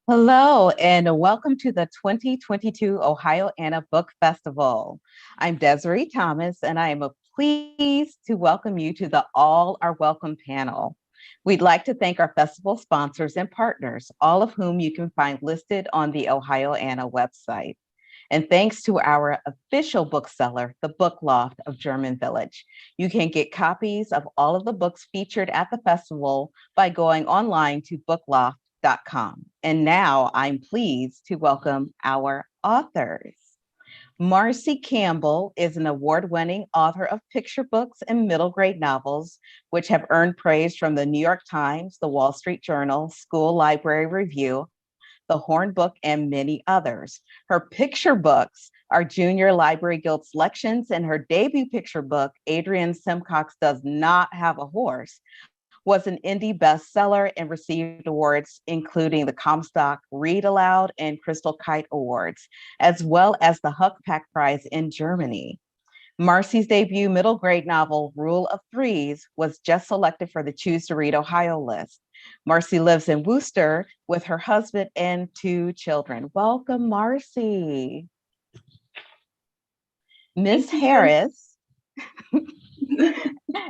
Hello, and welcome to the 2022 Ohioana Book Festival. I'm Desiree Thomas, and I am pleased to welcome you to the All Are Welcome panel. We'd like to thank our festival sponsors and partners, all of whom you can find listed on the Ohioana website. And thanks to our official bookseller, the Book Loft of German Village. You can get copies of all of the books featured at the festival by going online to bookloft.com. And now I'm pleased to welcome our authors. Marcy Campbell is an award-winning author of picture books and middle grade novels, which have earned praise from the New York Times, the Wall Street Journal, School Library Review, the Horn Book, and many others. Her picture books are Junior Library Guild selections, and her debut picture book, Adrian Simcox Does Not Have a Horse, was an indie bestseller and received awards including the Comstock Read Aloud and Crystal Kite Awards, as well as the Huck Pack Prize in Germany. Marcy's debut middle grade novel, Rule of Threes, was just selected for the Choose to Read Ohio list. Marcy lives in Worcester with her husband and two children. Welcome, Marcy. Miss Harris,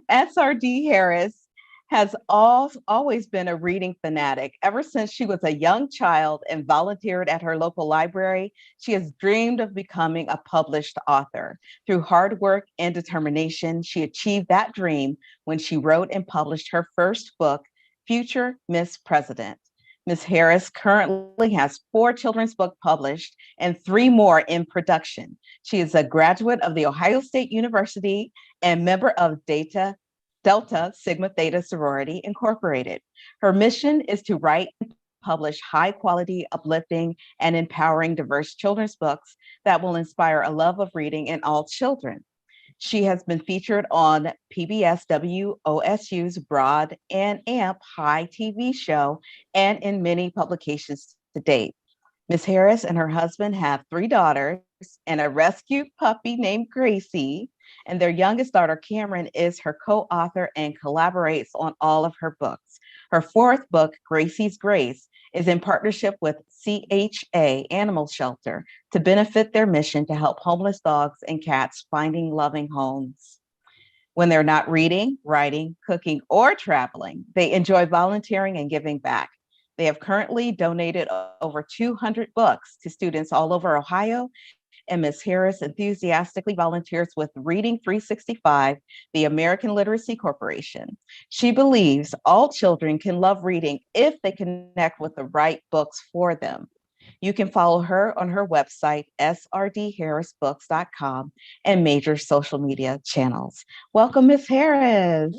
S.R.D. Harris, has always been a reading fanatic. Ever since she was a young child and volunteered at her local library, she has dreamed of becoming a published author. Through hard work and determination, she achieved that dream when she wrote and published her first book, Future Miss President. Ms. Harris currently has 4 children's books published and 3 more in production. She is a graduate of The Ohio State University and member of Delta Sigma Theta Sorority Incorporated. Her mission is to write and publish high quality, uplifting, and empowering diverse children's books that will inspire a love of reading in all children. She has been featured on PBS WOSU's Broad and AMP High TV show and in many publications to date. Ms. Harris and her husband have 3 daughters and a rescued puppy named Gracie, and their youngest daughter, Cameron, is her co-author and collaborates on all of her books. Her 4th book, Gracie's Grace, is in partnership with CHA Animal Shelter to benefit their mission to help homeless dogs and cats finding loving homes. When they're not reading, writing, cooking, or traveling, they enjoy volunteering and giving back. They have currently donated over 200 books to students all over Ohio, and Ms. Harris enthusiastically volunteers with Reading 365, the American Literacy Corporation. She believes all children can love reading if they connect with the right books for them. You can follow her on her website, srdharrisbooks.com, and major social media channels. Welcome, Ms. Harris.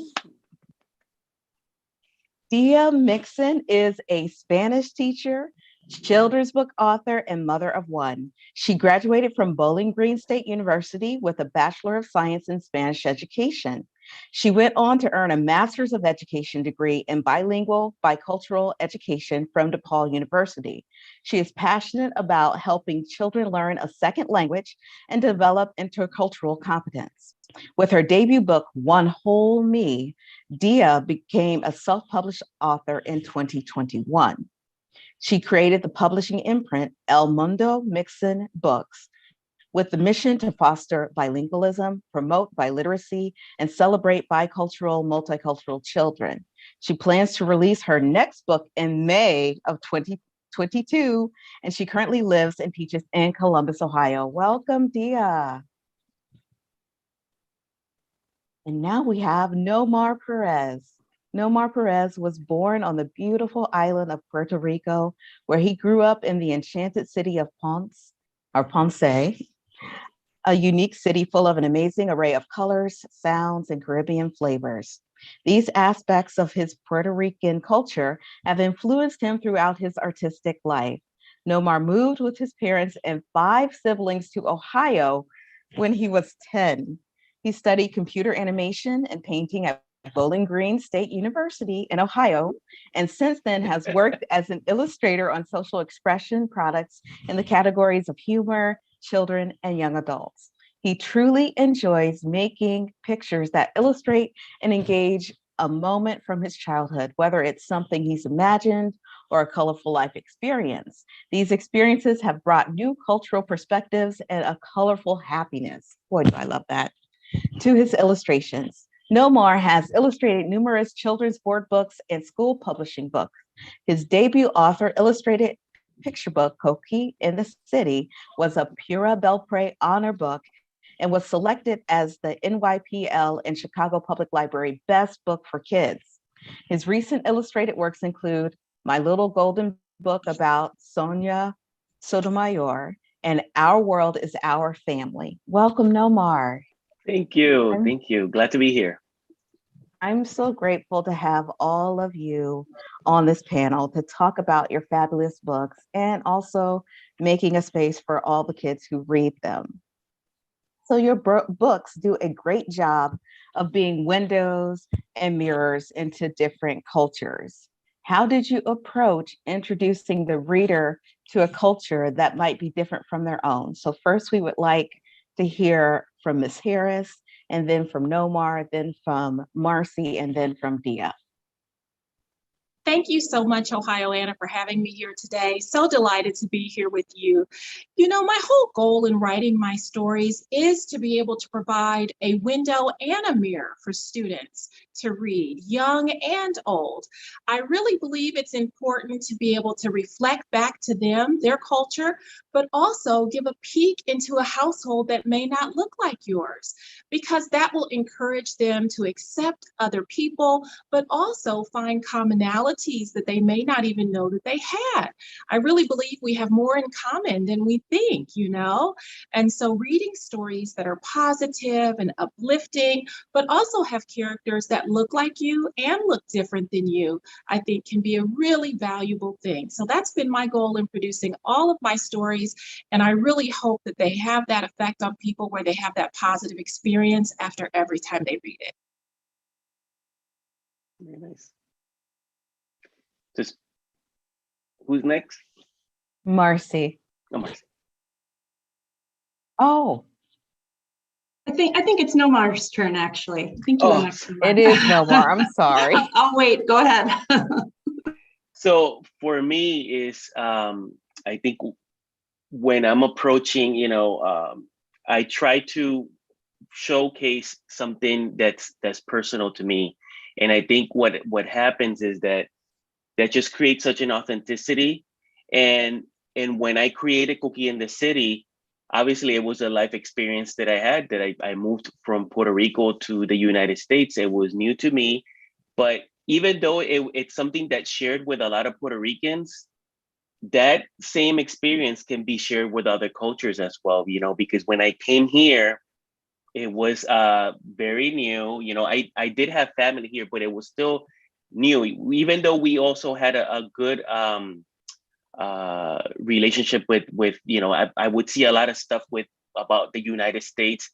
Dia Mixon is a Spanish teacher, children's book author, and mother of one. She graduated from Bowling Green State University with a Bachelor of Science in Spanish Education. She went on to earn a Master's of Education degree in bilingual, bicultural education from DePaul University. She is passionate about helping children learn a second language and develop intercultural competence. With her debut book, One Whole Me, Dia became a self-published author in 2021. She created the publishing imprint El Mundo Mixon Books with the mission to foster bilingualism, promote biliteracy, and celebrate bicultural, multicultural children. She plans to release her next book in May of 2022, and she currently lives and teaches in Columbus, Ohio. Welcome, Dia. And now we have Nomar Perez. Nomar Perez was born on the beautiful island of Puerto Rico, where he grew up in the enchanted city of Ponce, a unique city full of an amazing array of colors, sounds, and Caribbean flavors. These aspects of his Puerto Rican culture have influenced him throughout his artistic life. Nomar moved with his parents and 5 siblings to Ohio when he was 10. He studied computer animation and painting at Bowling Green State University in Ohio, and since then has worked as an illustrator on social expression products in the categories of humor, children, and young adults. He truly enjoys making pictures that illustrate and engage a moment from his childhood, whether it's something he's imagined or a colorful life experience. These experiences have brought new cultural perspectives and a colorful happiness. Boy, do I love that. To his illustrations. Nomar has illustrated numerous children's board books and school publishing books. His debut author illustrated picture book, Koki in the City, was a Pura Belpre honor book and was selected as the NYPL and Chicago Public Library Best Book for Kids. His recent illustrated works include My Little Golden Book about Sonia Sotomayor and Our World is Our Family. Welcome, Nomar. Thank you. Thank you. Glad to be here. I'm so grateful to have all of you on this panel to talk about your fabulous books and also making a space for all the kids who read them. So your books do a great job of being windows and mirrors into different cultures. How did you approach introducing the reader to a culture that might be different from their own? So first we would like to hear from Ms. Harris, and then from Nomar, then from Marcy, and then from Dia. Thank you so much, Ohioana, for having me here today. So delighted to be here with you. You know, my whole goal in writing my stories is to be able to provide a window and a mirror for students to read, young and old. I really believe it's important to be able to reflect back to them, their culture, but also give a peek into a household that may not look like yours, because that will encourage them to accept other people, but also find commonalities that they may not even know that they had. I really believe we have more in common than we think, you know? And so reading stories that are positive and uplifting, but also have characters that look like you and look different than you, I think can be a really valuable thing. So that's been my goal in producing all of my stories. And I really hope that they have that effect on people where they have that positive experience after every time they read it. Very nice. Just who's next? Marcy. Oh, Marcy. Oh. I think it's Nomar's turn, actually. I think you were next. It is Nomar. I'm sorry. I'll wait. Go ahead. So for me is I think when I'm approaching, I try to showcase something that's personal to me. And I think what happens is that just creates such an authenticity. And when I created Cookie in the City, obviously it was a life experience that I had, that I moved from Puerto Rico to the United States. It was new to me, but even though it's something that's shared with a lot of Puerto Ricans, that same experience can be shared with other cultures as well, because when I came here, it was very new. I did have family here, but it was still new, even though we also had a good relationship with I would see a lot of stuff about the United States.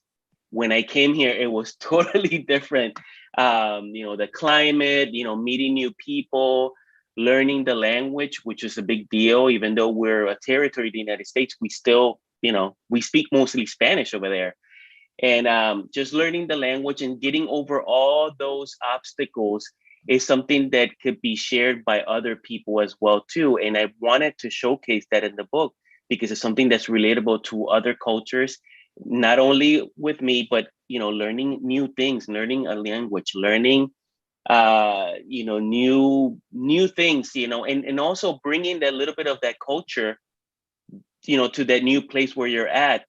When I came here, it was totally different. The climate, meeting new people, learning the language, which is a big deal. Even though we're a territory of the United States, we still, we speak mostly Spanish over there. And just learning the language and getting over all those obstacles is something that could be shared by other people as well too. And I wanted to showcase that in the book because it's something that's relatable to other cultures, not only with me, but learning new things, learning a language, learning new things, and also bringing that little bit of that culture, to that new place where you're at,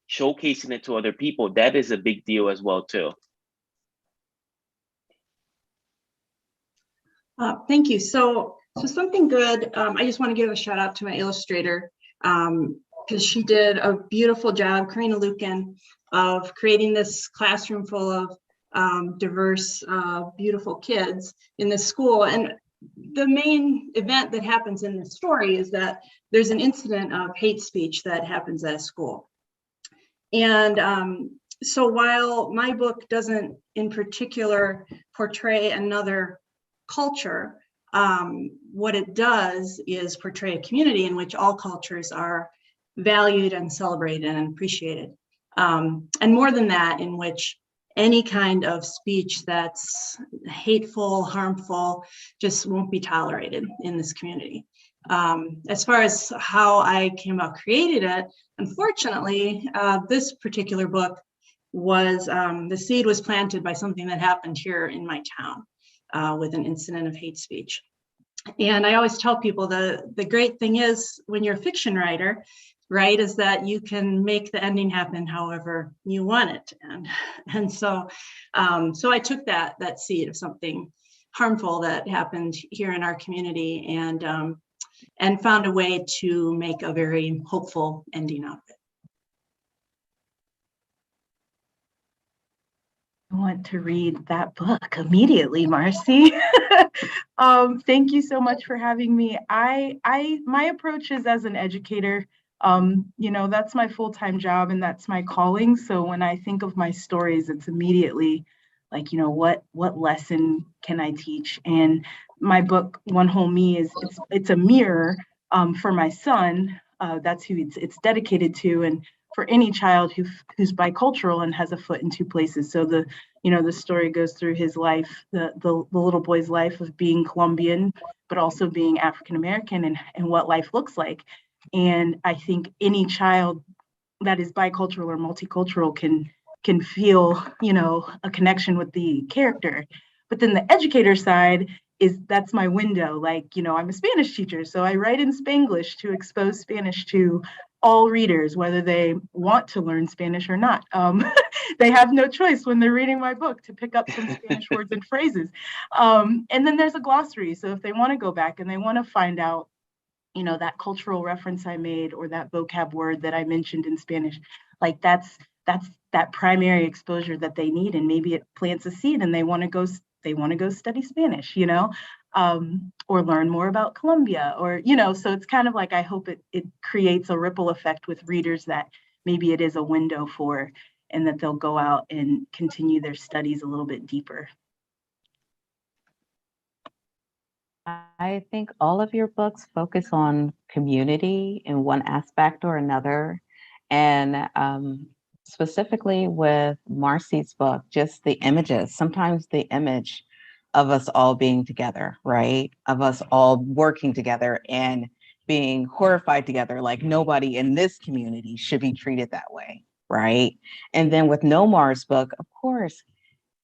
showcasing it to other people. That is a big deal as well too. Thank you. So something good. I just want to give a shout out to my illustrator because she did a beautiful job, Karina Lukin, of creating this classroom full of diverse, beautiful kids in this school. And the main event that happens in this story is that there's an incident of hate speech that happens at a school. And so while my book doesn't in particular portray another culture, what it does is portray a community in which all cultures are valued and celebrated and appreciated. And more than that, in which any kind of speech that's hateful, harmful, just won't be tolerated in this community. As far as how I came about creating it, unfortunately, this particular book was, the seed was planted by something that happened here in my town with an incident of hate speech. And I always tell people the great thing is when you're a fiction writer, right, is that you can make the ending happen however you want it. And so I took that seed of something harmful that happened here in our community and found a way to make a very hopeful ending out of it. I want to read that book immediately, Marcy. Thank you so much for having me. My approach is as an educator. That's my full-time job and that's my calling. So when I think of my stories, it's immediately like, what lesson can I teach? And my book, One Whole Me, it's a mirror for my son. That's who it's dedicated to, and for any child who's bicultural and has a foot in two places. So the story goes through his life, the little boy's life of being Colombian, but also being African American and what life looks like. And I think any child that is bicultural or multicultural can feel, a connection with the character. But then the educator side that's my window. Like, I'm a Spanish teacher, so I write in Spanglish to expose Spanish to all readers, whether they want to learn Spanish or not. They have no choice when they're reading my book to pick up some Spanish words and phrases. And then there's a glossary. So if they want to go back and they want to find out, that cultural reference I made or that vocab word that I mentioned in Spanish, like that's that primary exposure that they need. And maybe it plants a seed and they want to go study Spanish, or learn more about Colombia, or, so it's kind of like, I hope it creates a ripple effect with readers that maybe it is a window for, and that they'll go out and continue their studies a little bit deeper. I think all of your books focus on community in one aspect or another. And specifically with Marcy's book, just the images, sometimes the image of us all being together, right? Of us all working together and being horrified together, like nobody in this community should be treated that way, right? And then with Nomar's book, of course,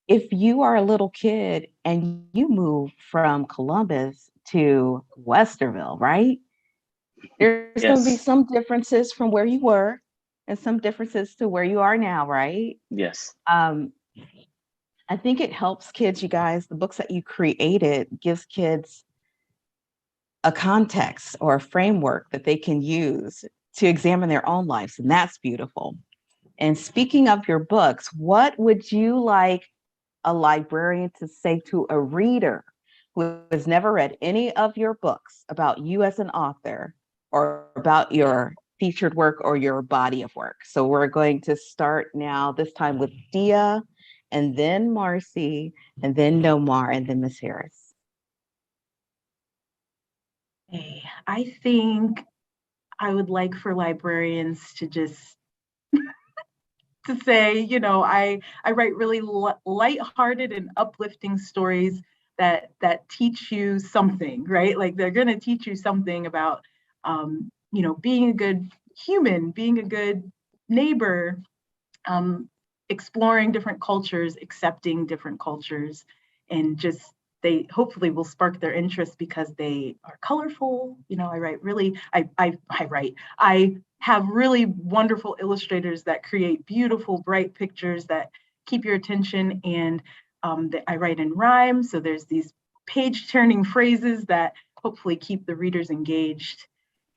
if you are a little kid and you move from Columbus to Westerville, right? There's going to be Yes. some differences from where you were and some differences to where you are now, right? Yes. I think it helps kids, you guys, the books that you created gives kids a context or a framework that they can use to examine their own lives. And that's beautiful. And speaking of your books, what would you like a librarian to say to a reader who has never read any of your books about you as an author or about your featured work or your body of work? So we're going to start now, this time with Dia, and then Marcy, and then Nomar, and then Ms. Harris. Hey, I think I would like for librarians to just to say, I write really lighthearted and uplifting stories that teach you something, right? Like they're going to teach you something about, being a good human, being a good neighbor, exploring different cultures, accepting different cultures, and just they hopefully will spark their interest because they are colorful. I have really wonderful illustrators that create beautiful, bright pictures that keep your attention, and I write in rhyme. So there's these page-turning phrases that hopefully keep the readers engaged.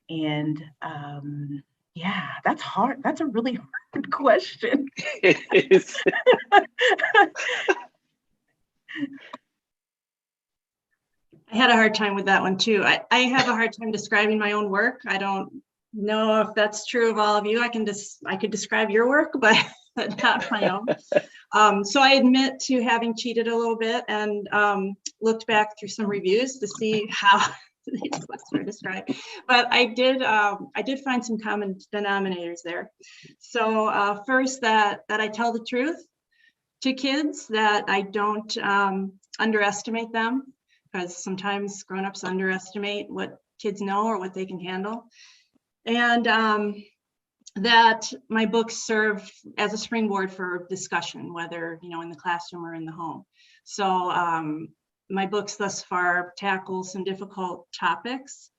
And yeah, that's hard. That's a really hard question. It is. I had a hard time with that one too. I have a hard time describing my own work. I don't know if that's true of all of you. I could describe your work, but not my own. So I admit to having cheated a little bit and looked back through some reviews to see how these books were described. But I did find some common denominators there. So first, that I tell the truth to kids, that I don't underestimate them, because sometimes grown-ups underestimate what kids know or what they can handle. And that my books serve as a springboard for discussion, whether, in the classroom or in the home. So my books thus far tackle some difficult topics,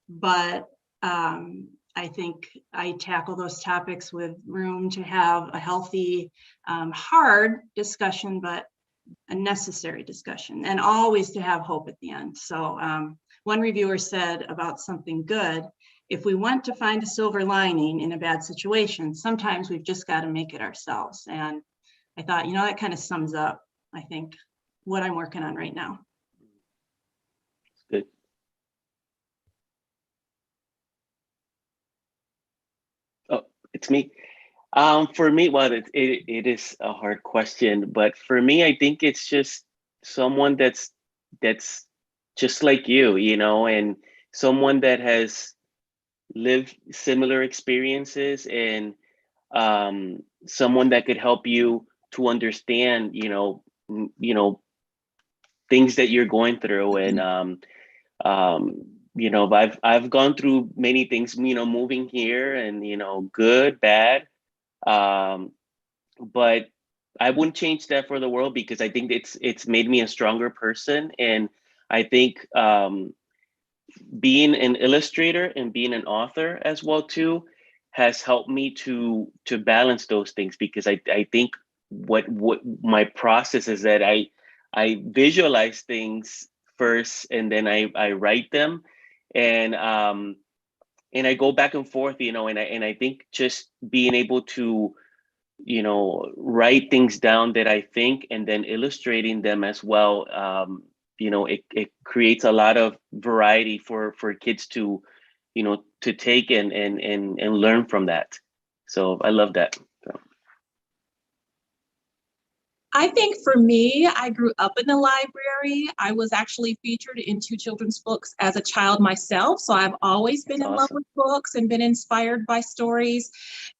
but I think I tackle those topics with room to have a healthy, hard discussion, but a necessary discussion, and always to have hope at the end. So one reviewer said about something good, if we want to find a silver lining in a bad situation, sometimes we've just got to make it ourselves. And I thought, that kind of sums up, I think, what I'm working on right now. Good. Oh, it's me. For me, well, it is a hard question, but for me, I think it's just someone that's just like you, and someone that has lived similar experiences, and someone that could help you to understand, things that you're going through. And I've gone through many things, moving here, and good, bad. But I wouldn't change that for the world, because I think it's made me a stronger person. And I think being an illustrator and being an author as well too has helped me to balance those things, because I think what my process is that I visualize things first, and then I write them, and I go back and forth, and I think just being able to write things down that I think, and then illustrating them as well, it creates a lot of variety for kids to to take and learn from that. So I love that. So. I think for me, I grew up in the library. I was actually featured in 2 children's books as a child myself. So I've always been in love with books and been inspired by stories.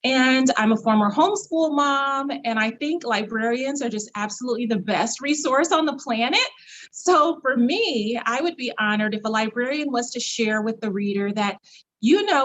And I'm a former homeschool mom. And I think librarians are just absolutely the best resource on the planet. So for me, I would be honored if a librarian was to share with the reader that,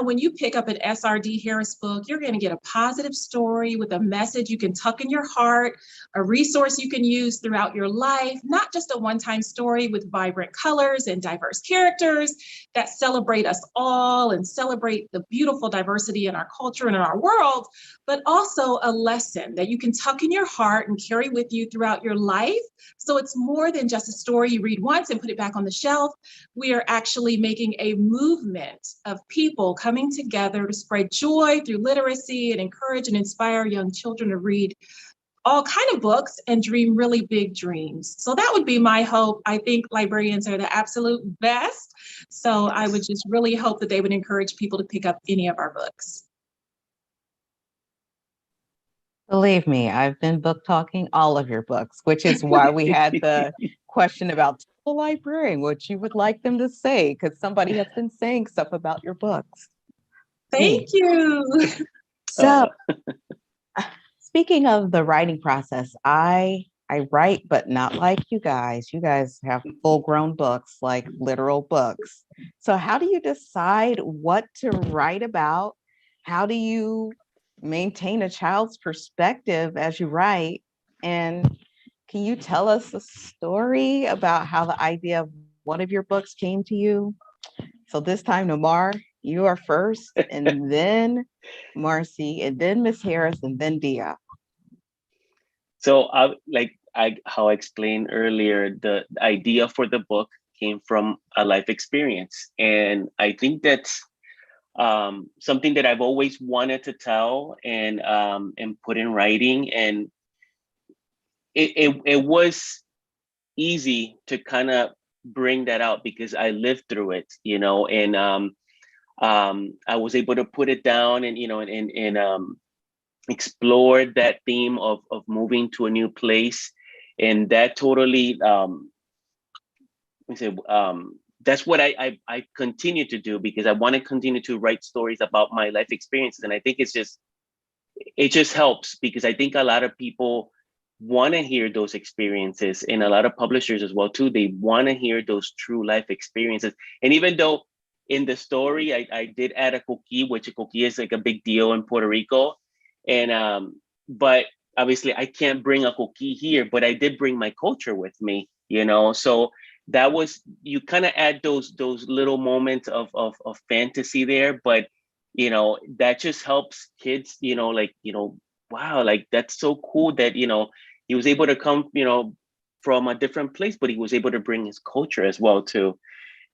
when you pick up an S.R.D. Harris book, you're going to get a positive story with a message you can tuck in your heart, a resource you can use throughout your life, not just a one-time story with vibrant colors and diverse characters that celebrate us all and celebrate the beautiful diversity in our culture and in our world, but also a lesson that you can tuck in your heart and carry with you throughout your life. So it's more than just a story you read once and put it back on the shelf. We are actually making a movement of people coming together to spread joy through literacy and encourage and inspire young children to read all kinds of books and dream really big dreams. So that would be my hope. I think librarians are the absolute best. So I would just really hope that they would encourage people to pick up any of our books. Believe me, I've been book talking all of your books, which is why we had the question about the librarian, what you would like them to say, because somebody has been saying stuff about your books. Thank you. So speaking of the writing process, I write, but not like you guys. You guys have full-grown books, like literal books. So how do you decide what to write about? How do you maintain a child's perspective as you write? And can you tell us a story about how the idea of one of your books came to you? So this time, Nomar, you are first, and then Marcy, and then Miss Harris, and then Dia. So how I explained earlier, the idea for the book came from a life experience. And I think that's something that I've always wanted to tell and put in writing. And it was easy to kind of bring that out because I lived through it, and I was able to put it down and, and explore that theme of moving to a new place. And that totally, that's what I continue to do, because I want to continue to write stories about my life experiences. And I think it just helps, because I think a lot of people want to hear those experiences, and a lot of publishers as well too. They want to hear those true life experiences. And even though in the story, I did add a coquí, which a coquí is like a big deal in Puerto Rico. And but obviously I can't bring a coquí here, but I did bring my culture with me, you know. So that was, you kind of add those little moments of fantasy there, but you know, that just helps kids, you know, like, you know, wow, like that's so cool that, you know, he was able to come, you know, from a different place, but he was able to bring his culture as well too.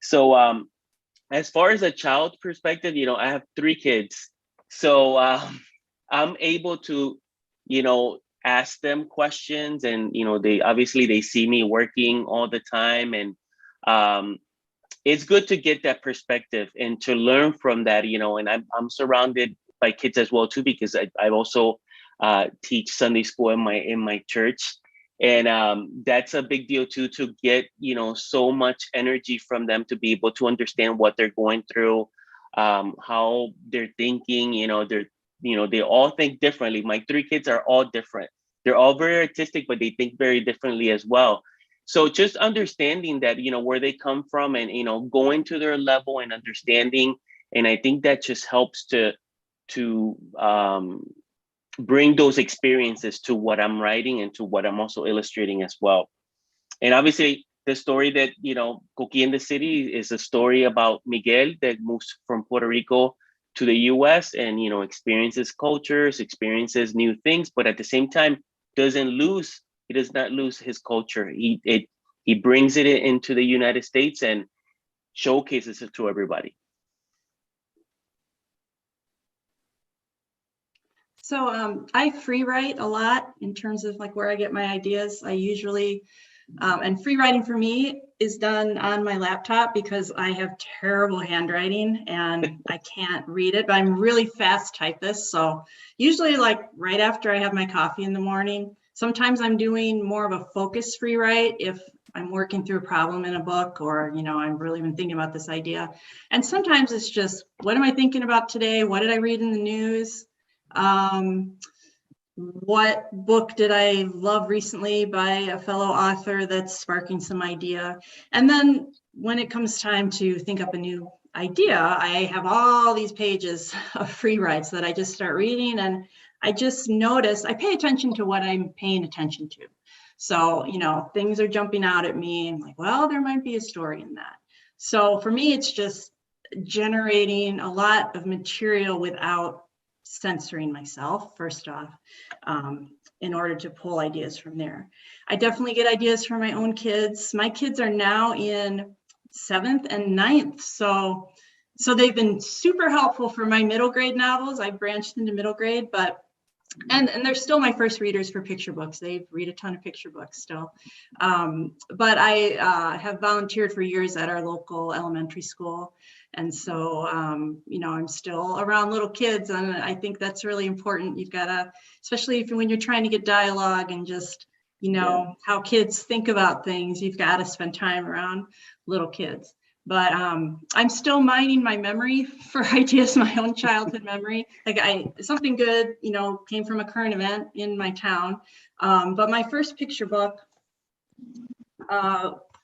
So as far as a child perspective, you know, I have 3 kids. So I'm able to, you know, ask them questions, and, you know, they obviously they see me working all the time. And um, it's good to get that perspective and to learn from that, you know. And I'm surrounded by kids as well too, because I also teach Sunday school in my church. And that's a big deal too, to get, you know, so much energy from them, to be able to understand what they're going through, how they're thinking, you know. They all think differently. My 3 kids are all different. They're all very artistic, but they think very differently as well. So just understanding that, you know, where they come from, and, you know, going to their level and understanding. And I think that just helps to bring those experiences to what I'm writing and to what I'm also illustrating as well. And obviously the story that, you know, Coquí in the City is a story about Miguel that moves from Puerto Rico to the US, and, you know, experiences cultures, experiences new things, but at the same time he does not lose his culture. He brings it into the United States and showcases it to everybody. So I free write a lot in terms of like where I get my ideas. I usually, and free writing for me is done on my laptop because I have terrible handwriting and I can't read it, but I'm really fast typist. So usually like right after I have my coffee in the morning. Sometimes I'm doing more of a focus free write if I'm working through a problem in a book, or, you know, I've really been thinking about this idea. And sometimes it's just, what am I thinking about today? What did I read in the news? What book did I love recently by a fellow author that's sparking some idea? And then when it comes time to think up a new idea, I have all these pages of free writes that I just start reading, and I just notice, I pay attention to what I'm paying attention to. So, you know, things are jumping out at me and like, well, there might be a story in that. So for me, it's just generating a lot of material without censoring myself, first off, in order to pull ideas from there. I definitely get ideas from my own kids. My kids are now in 7th and 9th. So they've been super helpful for my middle grade novels. I've branched into middle grade, but and they're still my first readers for picture books. They read a ton of picture books still. But I have volunteered for years at our local elementary school. And so, you know, I'm still around little kids, and I think that's really important. You've got to, especially when you're trying to get dialogue and just, you know, how kids think about things, you've got to spend time around little kids. But I'm still mining my memory for ideas, my own childhood memory. Like something good, you know, came from a current event in my town. But my first picture book,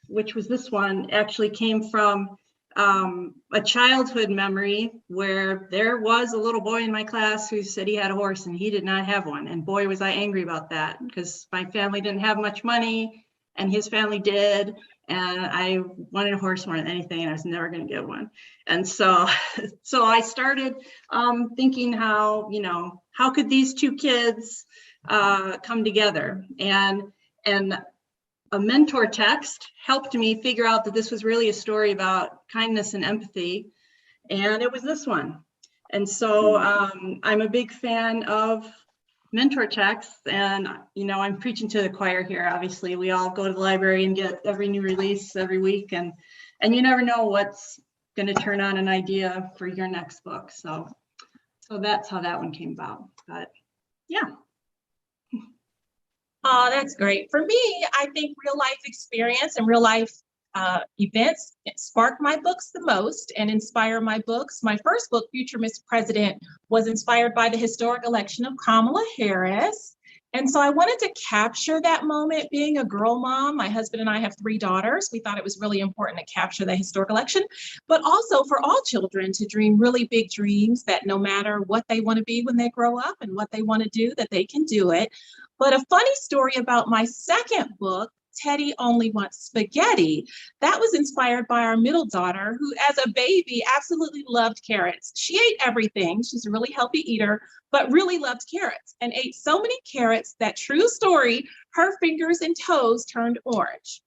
which was this one, actually came from a childhood memory where there was a little boy in my class who said he had a horse and he did not have one. And boy, was I angry about that, because my family didn't have much money and his family did. And I wanted a horse more than anything, and I was never going to get one. And so I started thinking how, you know, how could these 2 kids come together? And a mentor text helped me figure out that this was really a story about kindness and empathy. And it was this one. And so I'm a big fan of mentor texts, and, you know, I'm preaching to the choir here. Obviously, we all go to the library and get every new release every week, and you never know what's going to turn on an idea for your next book. So that's how that one came about. But yeah. Oh, that's great. For me, I think real life experience and real life events spark my books the most and inspire my books. My first book, Future Miss President, was inspired by the historic election of Kamala Harris. And so I wanted to capture that moment. Being a girl mom, my husband and I have 3 daughters. We thought it was really important to capture the historical election, but also for all children to dream really big dreams, that no matter what they want to be when they grow up and what they want to do, that they can do it. But a funny story about my second book, Teddy Only Wants Spaghetti, that was inspired by our middle daughter, who as a baby absolutely loved carrots. She ate everything. She's a really healthy eater, but really loved carrots and ate so many carrots that, true story, her fingers and toes turned orange.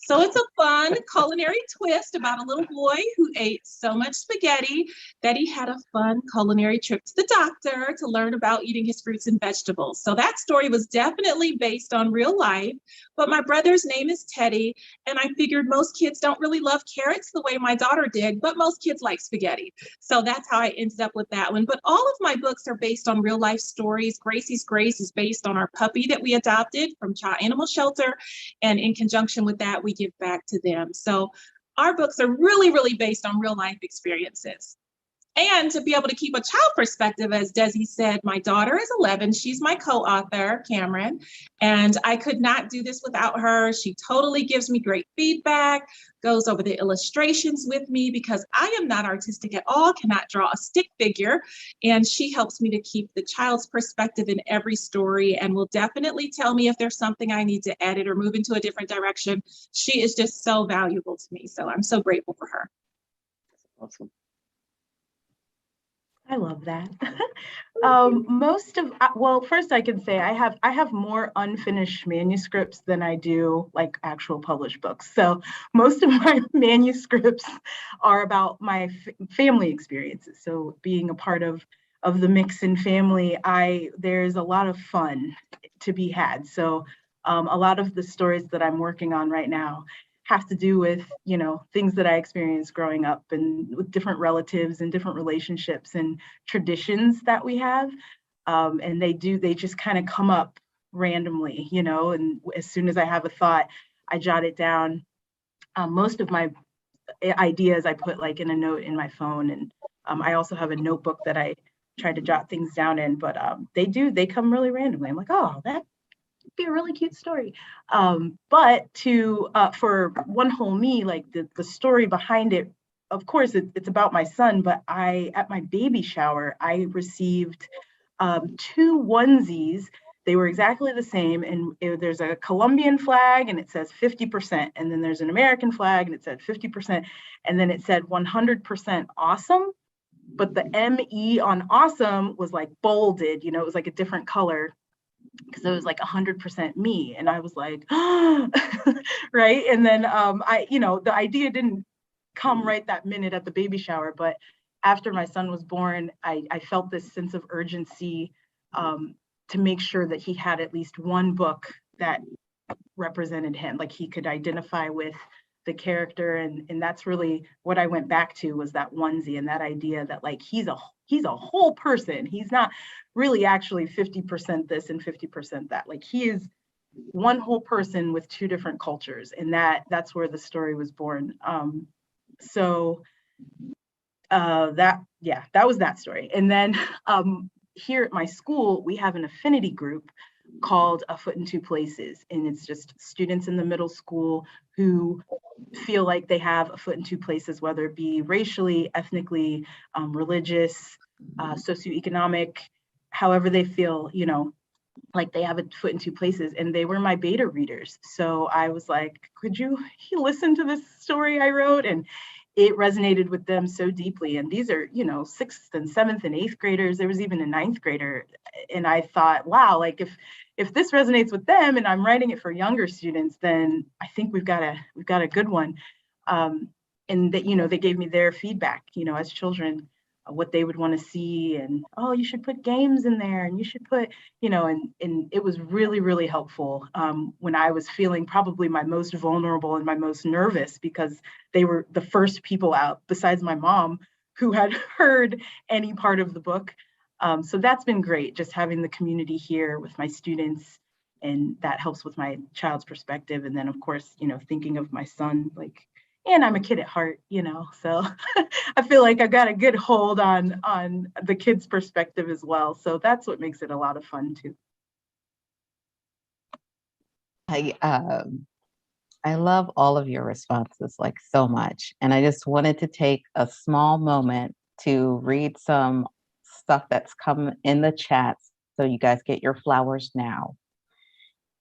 So it's a fun culinary twist about a little boy who ate so much spaghetti that he had a fun culinary trip to the doctor to learn about eating his fruits and vegetables. So that story was definitely based on real life, but my brother's name is Teddy, and I figured most kids don't really love carrots the way my daughter did, but most kids like spaghetti. So that's how I ended up with that one. But all of my books are based on real life stories. Gracie's Grace is based on our puppy that we adopted from Child Animal Shelter, and in conjunction with that, we give back to them. So our books are really, really based on real life experiences. And to be able to keep a child perspective, as Desi said, my daughter is 11. She's my co-author, Cameron, and I could not do this without her. She totally gives me great feedback, goes over the illustrations with me because I am not artistic at all, cannot draw a stick figure, and she helps me to keep the child's perspective in every story and will definitely tell me if there's something I need to edit or move into a different direction. She is just so valuable to me, so I'm so grateful for her. Awesome. I love that. Well, first I can say I have more unfinished manuscripts than I do like actual published books. So most of my manuscripts are about my family experiences. So being a part of the Mixon family, there's a lot of fun to be had. So a lot of the stories that I'm working on right now have to do with, things that I experienced growing up and with different relatives and different relationships and traditions that we have. And they just kind of come up randomly, and as soon as I have a thought, I jot it down. Most of my ideas I put like in a note in my phone. And I also have a notebook that I try to jot things down in, but they come really randomly. I'm like, oh, that be a really cute story. But for One Whole Me, like the story behind it, of course, it's about my son, but at my baby shower, I received 2 onesies. They were exactly the same. And there's a Colombian flag and it says 50%. And then there's an American flag and it said 50%. And then it said 100% awesome. But the ME on awesome was like bolded, it was like a different color, because it was like 100% me. And I was like, right. And then the idea didn't come right that minute at the baby shower, but after my son was born, I felt this sense of urgency to make sure that he had at least one book that represented him, like he could identify with the character. And that's really what I went back to, was that onesie and that idea that like he's a whole person. He's not really actually 50% this and 50% that. Like he is one whole person with 2 different cultures. And that's where the story was born. That was that story. And then here at my school, we have an affinity group called A Foot in Two Places. And it's just students in the middle school who feel like they have a foot in 2 places, whether it be racially, ethnically, religious, socioeconomic, however they feel, like they have a foot in 2 places. And they were my beta readers. So I was like, could you listen to this story I wrote? And it resonated with them so deeply. And these are, 6th and 7th and 8th graders. There was even a 9th grader. And I thought, wow, like if this resonates with them and I'm writing it for younger students, then I think we've got a good one. And that, they gave me their feedback, as children, what they would want to see, and, oh, you should put games in there, and you should put, and it was really, really helpful when I was feeling probably my most vulnerable and my most nervous, because they were the first people out, besides my mom, who had heard any part of the book. So that's been great, just having the community here with my students, and that helps with my child's perspective. And then, of course, thinking of my son, like, and I'm a kid at heart, so I feel like I've got a good hold on the kids' perspective as well. So that's what makes it a lot of fun too. I I love all of your responses like so much. And I just wanted to take a small moment to read some stuff that's come in the chat so you guys get your flowers now.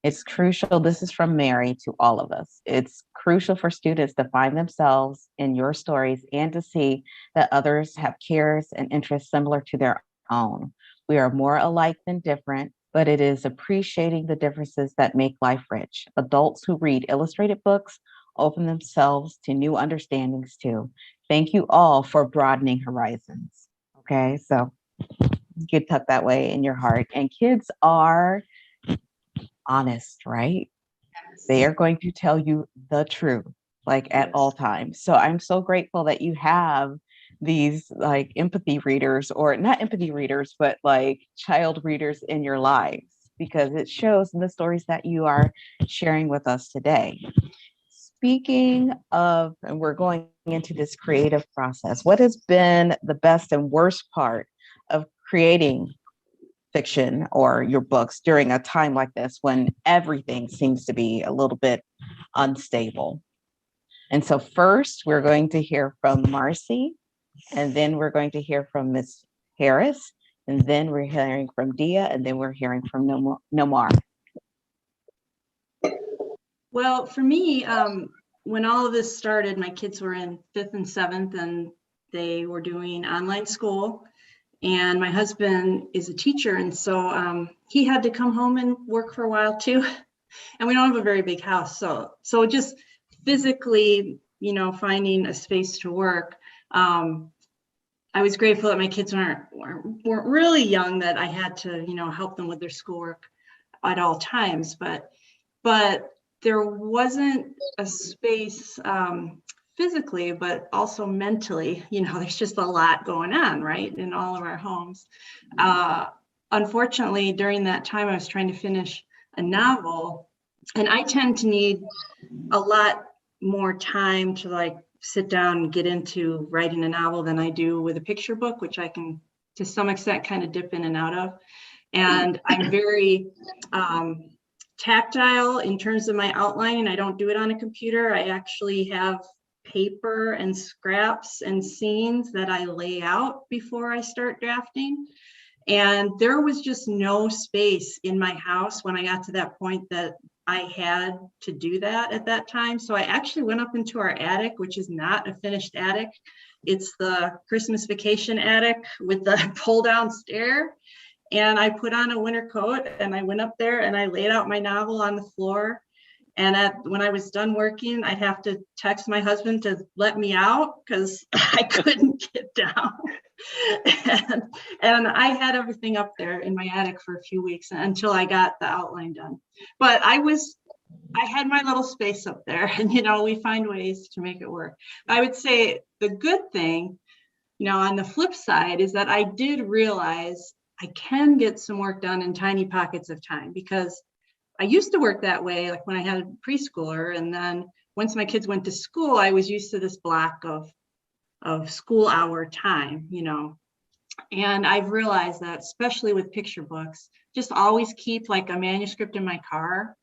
It's crucial. This is from Mary to all of us. It's crucial for students to find themselves in your stories and to see that others have cares and interests similar to their own. We are more alike than different, but it is appreciating the differences that make life rich. Adults who read illustrated books open themselves to new understandings too. Thank you all for broadening horizons. Okay, so you can tuck that way in your heart. And kids are honest, right? They are going to tell you the truth, like at all times. So I'm so grateful that you have these like empathy readers, or not empathy readers, but like child readers in your lives, because it shows in the stories that you are sharing with us today. Speaking of, and we're going into this creative process, what has been the best and worst part of creating fiction or your books during a time like this when everything seems to be a little bit unstable? And so first we're going to hear from Marcy, and then we're going to hear from Miss Harris, and then we're hearing from Dia, and then we're hearing from Nomar. Well, for me, when all of this started, my kids were in 5th and 7th, and they were doing online school. And my husband is a teacher, and so he had to come home and work for a while too. And we don't have a very big house, so just physically, finding a space to work. I was grateful that my kids weren't really young, that I had to, help them with their schoolwork at all times. But there wasn't a space physically, but also mentally. There's just a lot going on, right, in all of our homes. Unfortunately, during that time, I was trying to finish a novel, and I tend to need a lot more time to like sit down and get into writing a novel than I do with a picture book, which I can to some extent kind of dip in and out of. And I'm very tactile in terms of my outlining. I don't do it on a computer. I actually have paper and scraps and scenes that I lay out before I start drafting. And there was just no space in my house when I got to that point that I had to do that at that time. So I actually went up into our attic, which is not a finished attic. It's the Christmas vacation attic with the pull down stair. And I put on a winter coat and I went up there and I laid out my novel on the floor. And when I was done working, I'd have to text my husband to let me out because I couldn't get down. And I had everything up there in my attic for a few weeks until I got the outline done. But I had my little space up there, and we find ways to make it work. I would say the good thing, on the flip side, is that I did realize I can get some work done in tiny pockets of time, because I used to work that way, like when I had a preschooler. And then once my kids went to school, I was used to this block of school hour time, And I've realized that, especially with picture books, just always keep like a manuscript in my car.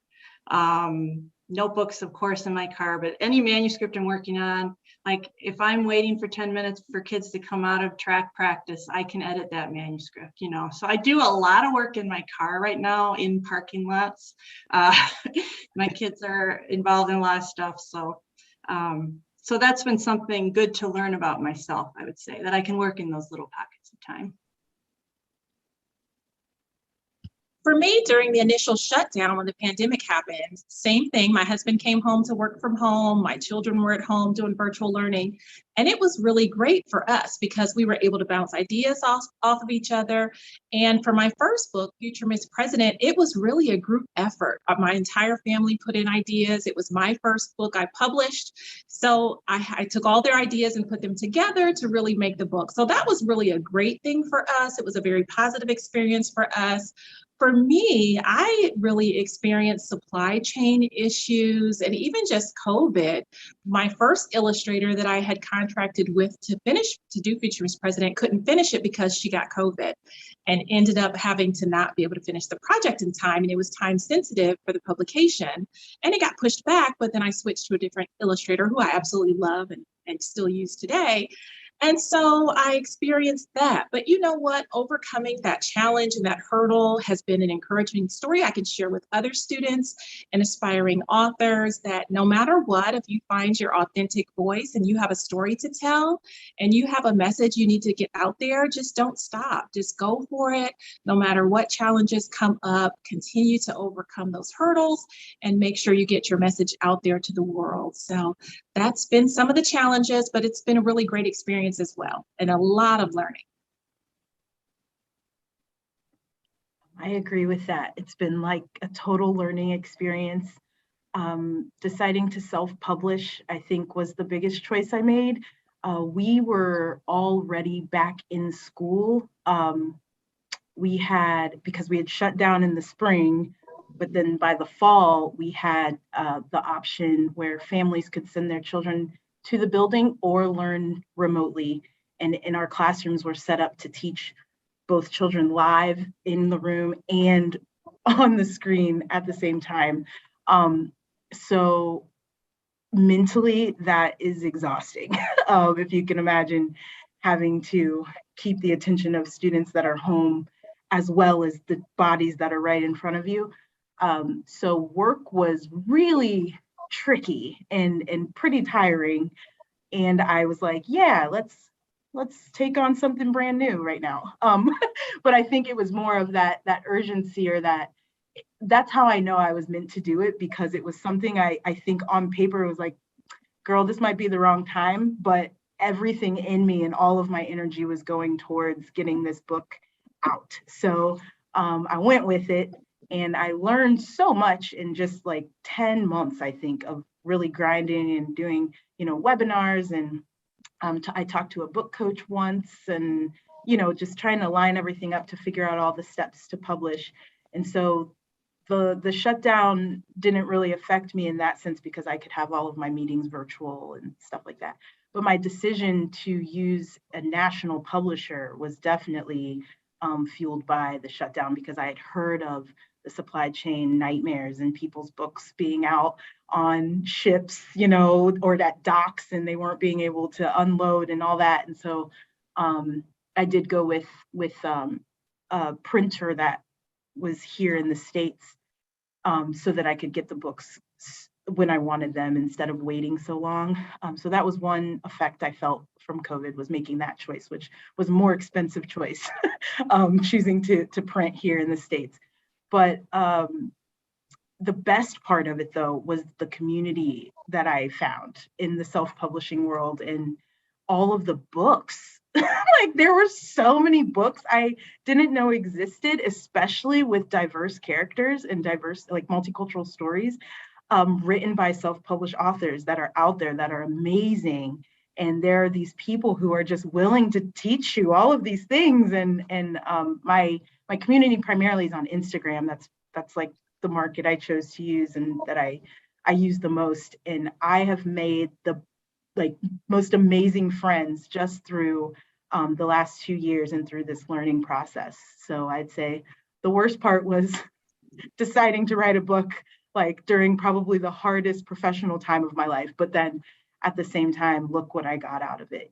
Notebooks, of course, in my car, but any manuscript I'm working on, like if I'm waiting for 10 minutes for kids to come out of track practice, I can edit that manuscript, So I do a lot of work in my car right now in parking lots. My kids are involved in a lot of stuff. So that's been something good to learn about myself, I would say, that I can work in those little pockets of time. For me, during the initial shutdown when the pandemic happened, same thing. My husband came home to work from home. My children were at home doing virtual learning. And it was really great for us because we were able to bounce ideas off of each other. And for my first book, Future Miss President, it was really a group effort. My entire family put in ideas. It was my first book I published. So I took all their ideas and put them together to really make the book. So that was really a great thing for us. It was a very positive experience for us. For me, I really experienced supply chain issues and even just COVID. My first illustrator that I had contracted with to do Future Miss President couldn't finish it because she got COVID and ended up having to not be able to finish the project in time. And it was time sensitive for the publication and it got pushed back. But then I switched to a different illustrator who I absolutely love and still use today. And so I experienced that. But you know what? Overcoming that challenge and that hurdle has been an encouraging story I can share with other students and aspiring authors, that no matter what, if you find your authentic voice and you have a story to tell and you have a message you need to get out there, just don't stop. Just go for it. No matter what challenges come up, continue to overcome those hurdles and make sure you get your message out there to the world. So that's been some of the challenges, but it's been a really great experience as well, and a lot of learning. I agree with that. It's been like a total learning experience. Deciding to self-publish, I think, was the biggest choice I made. We were already back in school. Because we had shut down in the spring, but then by the fall, we had the option where families could send their children to the building or learn remotely. And in our classrooms were set up to teach both children live in the room and on the screen at the same time. So mentally, that is exhausting. If you can imagine having to keep the attention of students that are home as well as the bodies that are right in front of you. So work was really tricky and pretty tiring. And I was like, yeah, let's take on something brand new right now. But I think it was more of that urgency, or that's how I know I was meant to do it, because it was something I think on paper it was like, girl, this might be the wrong time, but everything in me and all of my energy was going towards getting this book out. So I went with it, and I learned so much in just like 10 months, I think, of really grinding and doing, webinars. And I talked to a book coach once, and, just trying to line everything up to figure out all the steps to publish. And so the shutdown didn't really affect me in that sense, because I could have all of my meetings virtual and stuff like that. But my decision to use a national publisher was definitely fueled by the shutdown, because I had heard of the supply chain nightmares and people's books being out on ships, or at docks, and they weren't being able to unload and all that. And so I did go with a printer that was here in the States, so that I could get the books when I wanted them instead of waiting so long. So that was one effect I felt from COVID, was making that choice, which was a more expensive choice, choosing to print here in the States. But the best part of it, though, was the community that I found in the self-publishing world, and all of the books. Like, there were so many books I didn't know existed, especially with diverse characters and diverse, like, multicultural stories, written by self-published authors that are out there that are amazing. And there are these people who are just willing to teach you all of these things. And my community primarily is on Instagram. That's like the market I chose to use and that I use the most. And I have made the most amazing friends just through the last 2 years and through this learning process. So I'd say the worst part was deciding to write a book during probably the hardest professional time of my life. But then at the same time, look what I got out of it.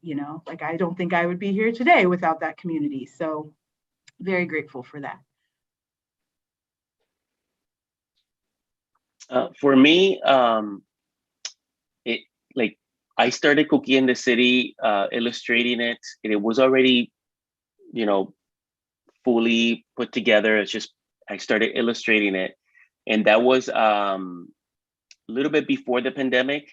I don't think I would be here today without that community. So very grateful for that. For me, I started Cookie in the City, illustrating it. It was already, fully put together. It's just, I started illustrating it. And that was a little bit before the pandemic.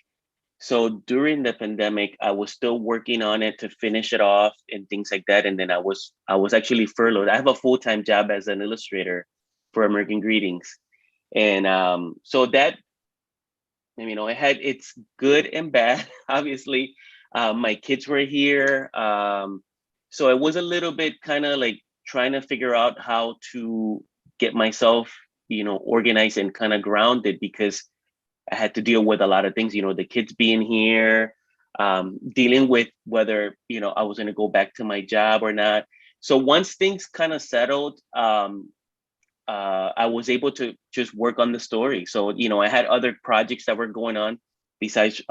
So during the pandemic, I was still working on it to finish it off and things like that. And then I was actually furloughed. I have a full-time job as an illustrator for American Greetings. And so that, it had its good and bad, obviously. My kids were here. So it was a little bit kind of like trying to figure out how to get myself, organized and kind of grounded, because I had to deal with a lot of things, the kids being here, dealing with whether, I was going to go back to my job or not. So once things kind of settled, I was able to just work on the story. So, I had other projects that were going on besides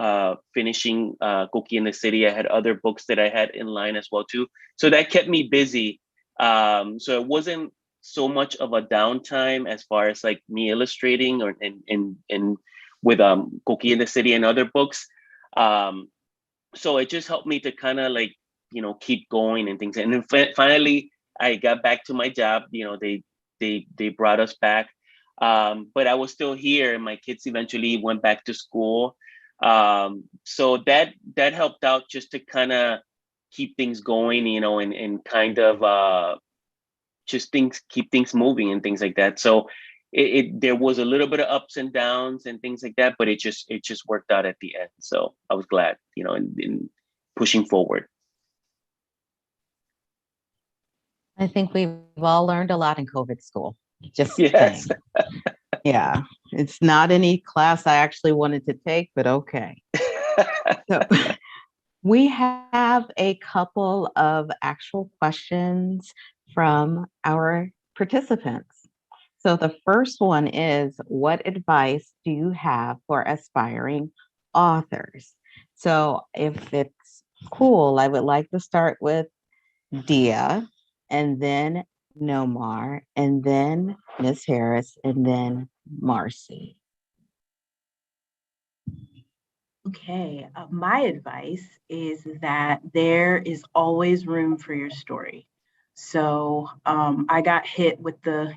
finishing Cookie in the City. I had other books that I had in line as well too. So that kept me busy. So it wasn't so much of a downtime as far as like me illustrating or and with Cookie in the City and other books. So it just helped me to kind of like, keep going and things. And then finally, I got back to my job. They brought us back, but I was still here, and my kids eventually went back to school. So that helped out just to kind of keep things going, and kind of just keep things moving and things like that. So there was a little bit of ups and downs and things like that, but it just worked out at the end. So I was glad, in pushing forward. I think we've all learned a lot in COVID school. Just yes. saying. Yeah, it's not any class I actually wanted to take, but okay. So we have a couple of actual questions from our participants. So the first one is, what advice do you have for aspiring authors? So if it's cool, I would like to start with Dia, and then Nomar, and then Miss Harris, and then Marcy. Okay, my advice is that there is always room for your story. So I got hit with the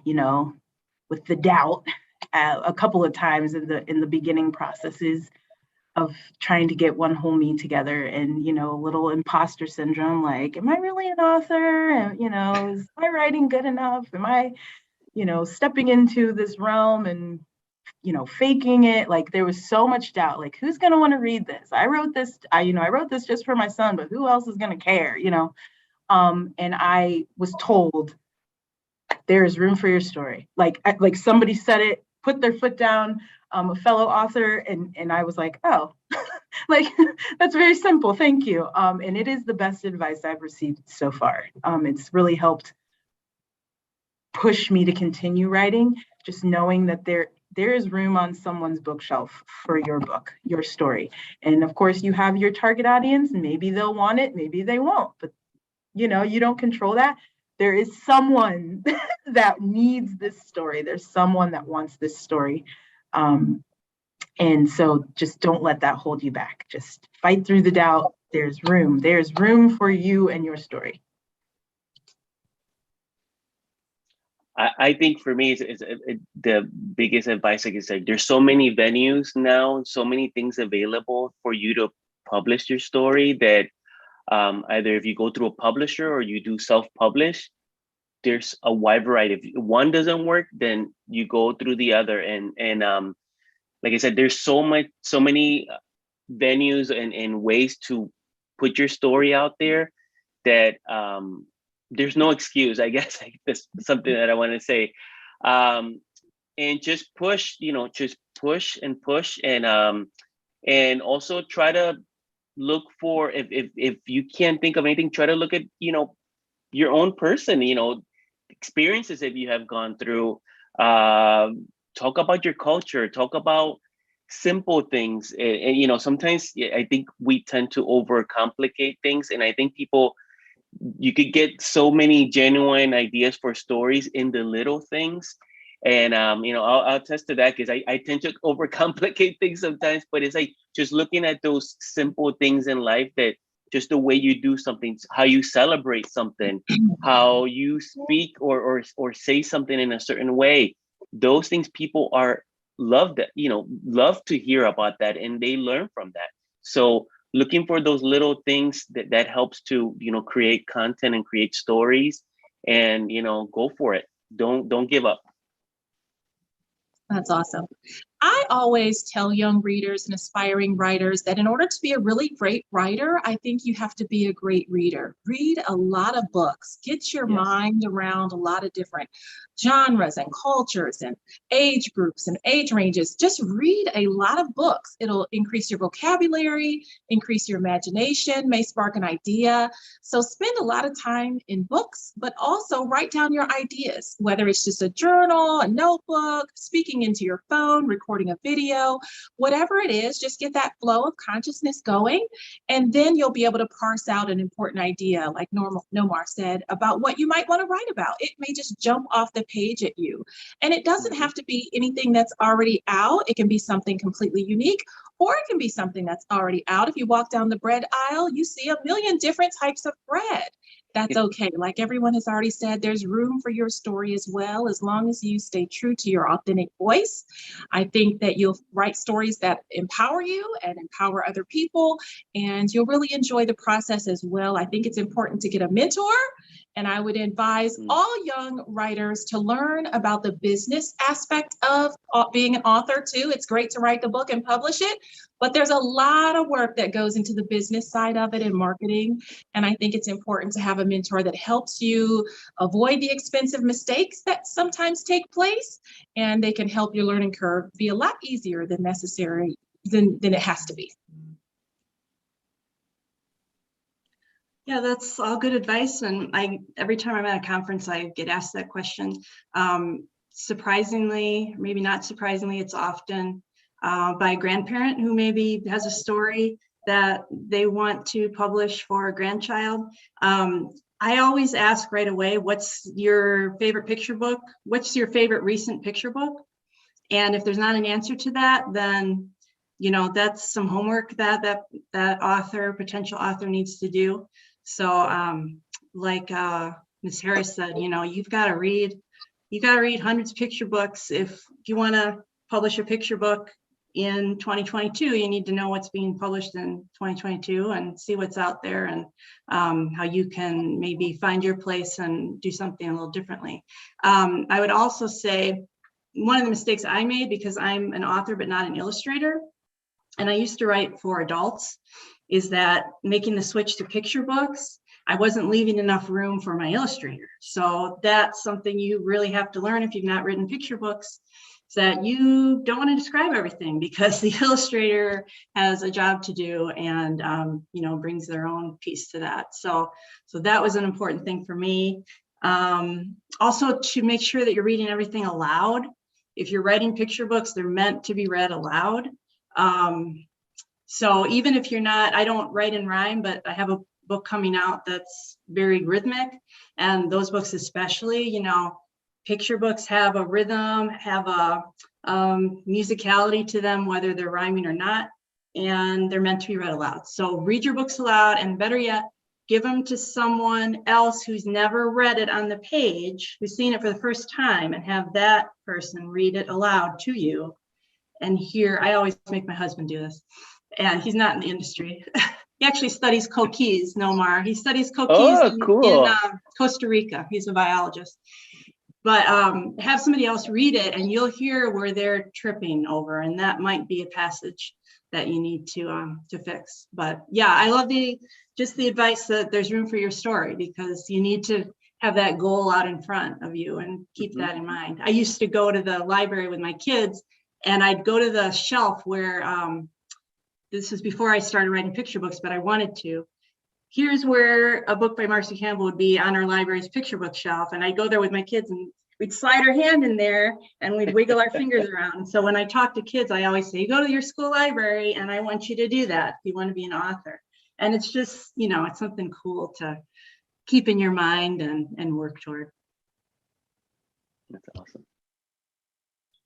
doubt a couple of times in the beginning processes of trying to get one whole me together, and little imposter syndrome, like, am I really an author? And is my writing good enough? Am I stepping into this realm and faking it? Like, there was so much doubt, like, who's going to want to read this? I wrote this just for my son, but who else is going to care? And I was told there is room for your story. Like somebody said it, put their foot down, a fellow author, and I was like, oh, like, that's very simple. Thank you. And it is the best advice I've received so far. It's really helped push me to continue writing, just knowing that there is room on someone's bookshelf for your book, your story. And of course, you have your target audience, and maybe they'll want it, maybe they won't, but you don't control that. There is someone that needs this story. There's someone that wants this story. And so just don't let that hold you back. Just fight through the doubt. There's room for you and your story. I think for me, the biggest advice, like I said, there's so many venues now, so many things available for you to publish your story that either if you go through a publisher or you do self-publish, there's a wide variety. If one doesn't work, then you go through the other. And like I said, there's so many venues and ways to put your story out there that there's no excuse, I guess. That's something that I want to say. And just push, just push and push, and also try to look for, if you can't think of anything, try to look at your own person, experiences that you have gone through. Talk about your culture, talk about simple things, and sometimes I think we tend to overcomplicate things, and I think you could get so many genuine ideas for stories in the little things. And I'll attest to that, because I tend to overcomplicate things sometimes, but it's like just looking at those simple things in life, that just the way you do something, how you celebrate something, how you speak or say something in a certain way. Those things people love to hear about that, and they learn from that. So looking for those little things that helps to create content and create stories, and go for it. Don't give up. That's awesome. I always tell young readers and aspiring writers that in order to be a really great writer, I think you have to be a great reader. Read a lot of books. Get your mind around a lot of different genres and cultures and age groups and age ranges. Just read a lot of books. It'll increase your vocabulary, increase your imagination, may spark an idea. So spend a lot of time in books, but also write down your ideas, whether it's just a journal, a notebook, speaking into your phone, recording a video, whatever it is, just get that flow of consciousness going. And then you'll be able to parse out an important idea, like Nomar said, about what you might want to write about. It may just jump off the page at you. And it doesn't have to be anything that's already out. It can be something completely unique, or it can be something that's already out. If you walk down the bread aisle, you see a million different types of bread. That's okay. Like everyone has already said, there's room for your story as well, as long as you stay true to your authentic voice. I think that you'll write stories that empower you and empower other people, and you'll really enjoy the process as well. I think it's important to get a mentor, and I would advise all young writers to learn about the business aspect of being an author too. It's great to write the book and publish it, but there's a lot of work that goes into the business side of it and marketing. And I think it's important to have a mentor that helps you avoid the expensive mistakes that sometimes take place, and they can help your learning curve be a lot easier than necessary than it has to be. Yeah, that's all good advice. And every time I'm at a conference, I get asked that question. Surprisingly, maybe not surprisingly, it's often by a grandparent who maybe has a story that they want to publish for a grandchild. I always ask right away, what's your favorite picture book? What's your favorite recent picture book? And if there's not an answer to that, then that's some homework that potential author needs to do. So like Ms. Harris said, you've got to read hundreds of picture books. If you want to publish a picture book in 2022, you need to know what's being published in 2022 and see what's out there, and how you can maybe find your place and do something a little differently. I would also say one of the mistakes I made, because I'm an author but not an illustrator, and I used to write for adults, is that making the switch to picture books, I wasn't leaving enough room for my illustrator. So that's something you really have to learn if you've not written picture books, is that you don't want to describe everything, because the illustrator has a job to do and brings their own piece to that. So that was an important thing for me. Also, to make sure that you're reading everything aloud. If you're writing picture books, they're meant to be read aloud. So even if you're not, I don't write in rhyme, but I have a book coming out that's very rhythmic, and those books especially, picture books have a rhythm, have a musicality to them, whether they're rhyming or not, and they're meant to be read aloud. So read your books aloud, and better yet, give them to someone else who's never read it on the page, who's seen it for the first time, and have that person read it aloud to you. And here, I always make my husband do this, and he's not in the industry. He actually studies coquilles, Nomar. He studies coquilles in Costa Rica. He's a biologist. But have somebody else read it, and you'll hear where they're tripping over, and that might be a passage that you need to fix. But yeah, I love the advice that there's room for your story, because you need to have that goal out in front of you and keep that in mind. I used to go to the library with my kids, and I'd go to the shelf where, this was before I started writing picture books, but I wanted to. Here's where a book by Marcy Campbell would be on our library's picture book shelf. And I'd go there with my kids, and we'd slide our hand in there and we'd wiggle our fingers around. So when I talk to kids, I always say, go to your school library, and I want you to do that if you want to be an author. And it's just, it's something cool to keep in your mind and work toward. That's awesome.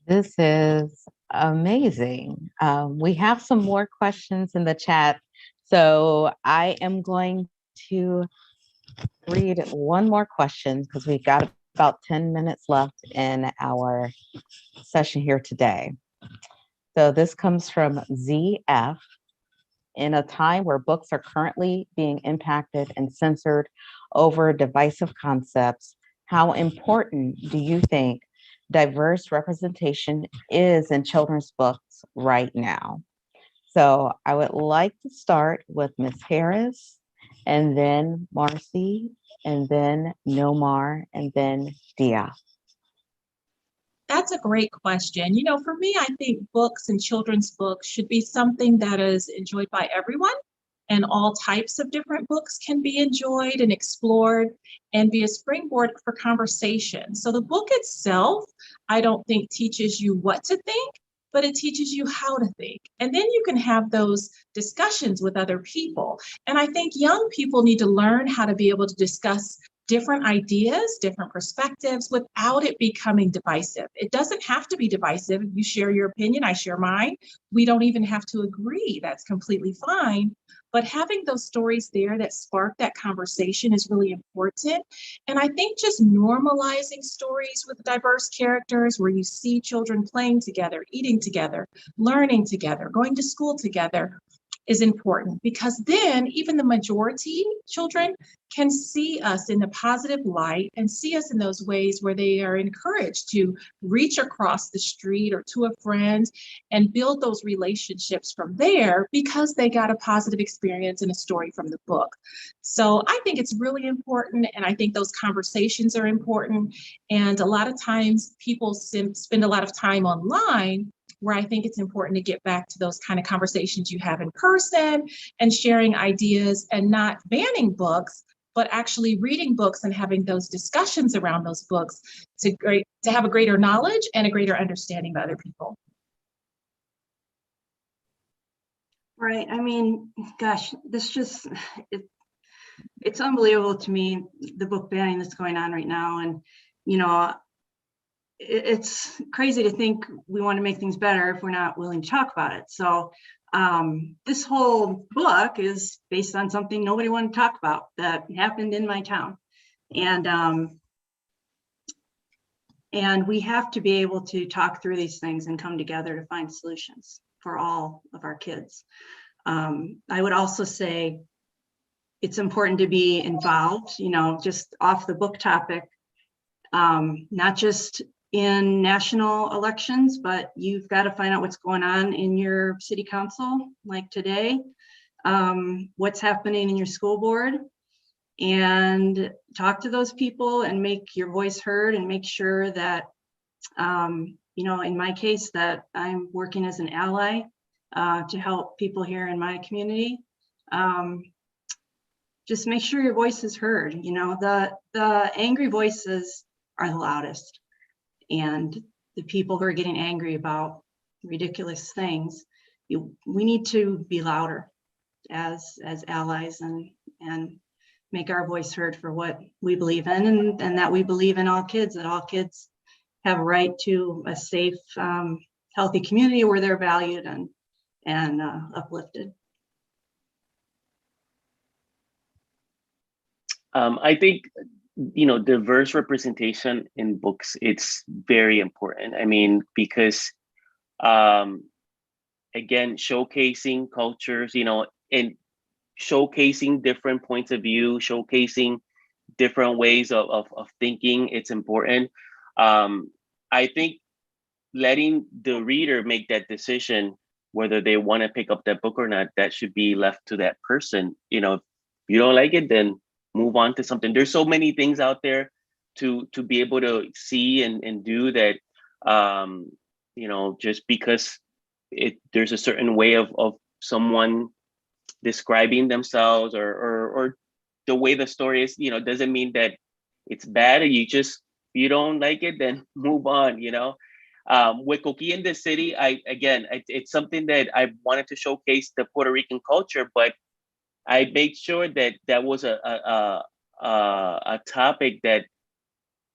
This is amazing. We have some more questions in the chat, so I am going to read one more question, because we've got about 10 minutes left in our session here today. So this comes from ZF. In a time where books are currently being impacted and censored over divisive concepts, how important do you think diverse representation is in children's books right now? So I would like to start with Ms. Harris, and then Marcy, and then Nomar, and then Dia. That's a great question. You know, for me, I think books and children's books should be something that is enjoyed by everyone, and all types of different books can be enjoyed and explored and be a springboard for conversation. So the book itself, I don't think teaches you what to think, but it teaches you how to think. And then you can have those discussions with other people. And I think young people need to learn how to be able to discuss different ideas, different perspectives without it becoming divisive. It doesn't have to be divisive. You share your opinion, I share mine. We don't even have to agree. That's completely fine. But having those stories there that spark that conversation is really important. And I think just normalizing stories with diverse characters where you see children playing together, eating together, learning together, going to school together is important, because then even the majority children can see us in a positive light and see us in those ways where they are encouraged to reach across the street or to a friend and build those relationships from there because they got a positive experience in a story from the book. So I think it's really important, and I think those conversations are important. And a lot of times people spend a lot of time online, where I think it's important to get back to those kind of conversations you have in person and sharing ideas and not banning books, but actually reading books and having those discussions around those books to have a greater knowledge and a greater understanding of other people. Right. I mean, gosh, this just, it's unbelievable to me, the book banning that's going on right now. And, you know, it's crazy to think we want to make things better if we're not willing to talk about it. So this whole book is based on something nobody wanted to talk about that happened in my town. And we have to be able to talk through these things and come together to find solutions for all of our kids. I would also say it's important to be involved, you know, just off the book topic, not just in national elections, but you've got to find out what's going on in your city council, like today, what's happening in your school board, and talk to those people and make your voice heard, and make sure that, you know, in my case, that I'm working as an ally to help people here in my community. Just make sure your voice is heard. You know, the angry voices are the loudest. And the people who are getting angry about ridiculous things, we need to be louder as allies and make our voice heard for what we believe in, and that we believe in all kids, that all kids have a right to a safe, healthy community where they're valued and uplifted. I think, you know, diverse representation in books, it's very important. I mean, because again, showcasing cultures, you know, and showcasing different points of view, showcasing different ways of thinking, it's important. I think letting the reader make that decision whether they want to pick up that book or not, that should be left to that person. You know, if you don't like it, then move on to something. There's so many things out there to be able to see and do that, you know, just because there's a certain way of someone describing themselves or the way the story is, you know, doesn't mean that it's bad. If you don't like it, then move on, you know. With Coquí in the City, it's something that I wanted to showcase the Puerto Rican culture, but I made sure that that was a topic that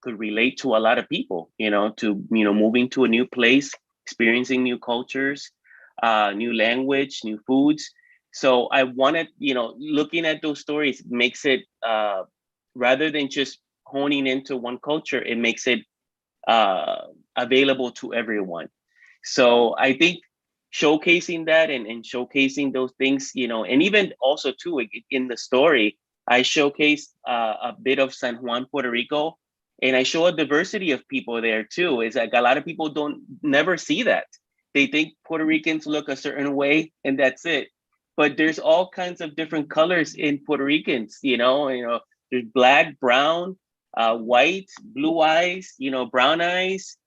could relate to a lot of people, you know, moving to a new place, experiencing new cultures, new language, new foods. So I wanted, you know, looking at those stories makes it, rather than just honing into one culture, it makes it available to everyone. So I think showcasing that and showcasing those things, you know, and even also too in the story, I showcased a bit of San Juan, Puerto Rico, and I show a diversity of people there too. It's like a lot of people never see that. They think Puerto Ricans look a certain way and that's it. But there's all kinds of different colors in Puerto Ricans, you know, there's black, brown, white, blue eyes, you know, brown eyes,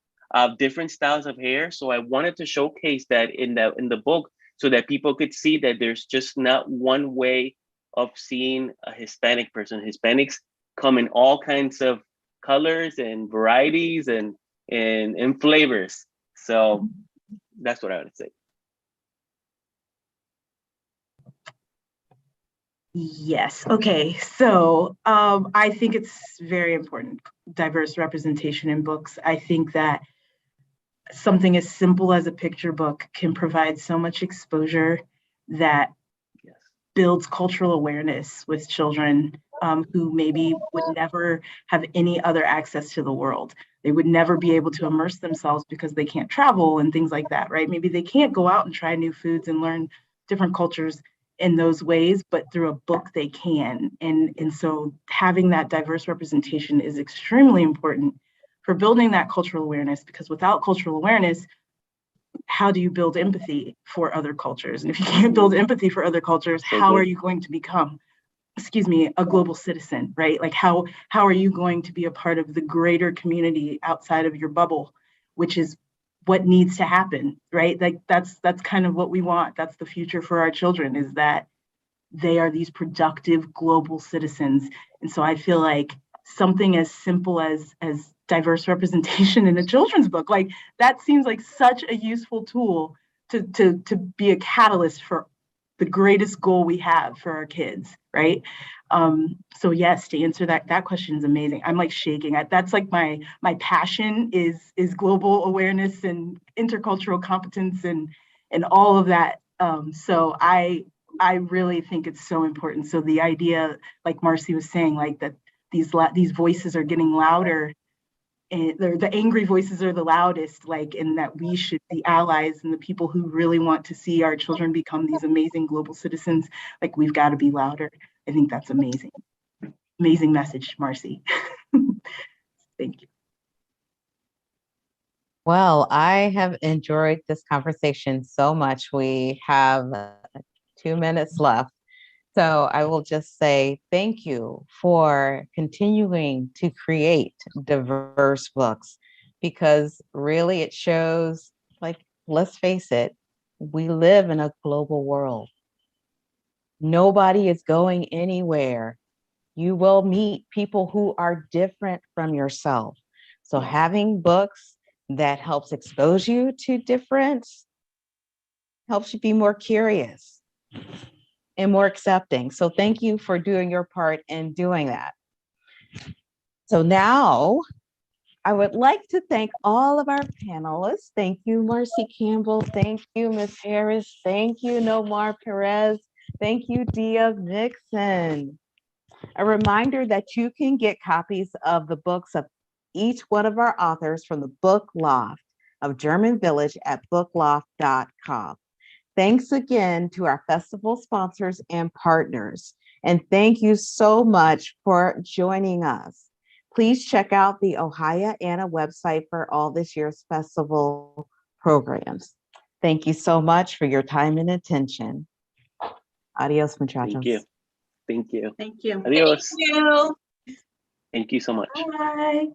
different styles of hair. So I wanted to showcase that in the book so that people could see that there's just not one way of seeing a Hispanic person. Hispanics come in all kinds of colors and varieties and flavors. So that's what I would say. Yes. Okay. So I think it's very important, diverse representation in books. I think that something as simple as a picture book can provide so much exposure that builds cultural awareness with children who maybe would never have any other access to the world. They would never be able to immerse themselves because they can't travel and things like that, right? Maybe they can't go out and try new foods and learn different cultures in those ways, but through a book they can. And so having that diverse representation is extremely important for building that cultural awareness, because without cultural awareness, how do you build empathy for other cultures? And if you can't build empathy for other cultures, how are you going to become, a global citizen, right? Like how are you going to be a part of the greater community outside of your bubble, which is what needs to happen, right? Like that's kind of what we want. That's the future for our children, is that they are these productive global citizens. And so I feel like something as simple as diverse representation in a children's book, like that seems like such a useful tool to be a catalyst for the greatest goal we have for our kids, right? So yes, to answer that question is amazing. I'm like shaking. That's like my passion is global awareness and intercultural competence and all of that. So I really think it's so important. So the idea, like Marcy was saying, like that these voices are getting louder, and the angry voices are the loudest, like, and that we should be allies and the people who really want to see our children become these amazing global citizens. Like, we've got to be louder. I think that's amazing. Amazing message, Marcy. Thank you. Well, I have enjoyed this conversation so much. We have 2 minutes left. So I will just say thank you for continuing to create diverse books, because really it shows, like, let's face it, we live in a global world. Nobody is going anywhere. You will meet people who are different from yourself. So having books that helps expose you to difference helps you be more curious and more accepting. So thank you for doing your part in doing that. So now I would like to thank all of our panelists. Thank you, Marcy Campbell. Thank you, Ms. Harris. Thank you, Nomar Perez. Thank you, Dia Mixon. A reminder that you can get copies of the books of each one of our authors from the Book Loft of German Village at bookloft.com. Thanks again to our festival sponsors and partners. And thank you so much for joining us. Please check out the Ohioana website for all this year's festival programs. Thank you so much for your time and attention. Adios, muchachos. Thank you. Thank you. Thank you. Adios. Thank you. Thank you so much. Bye.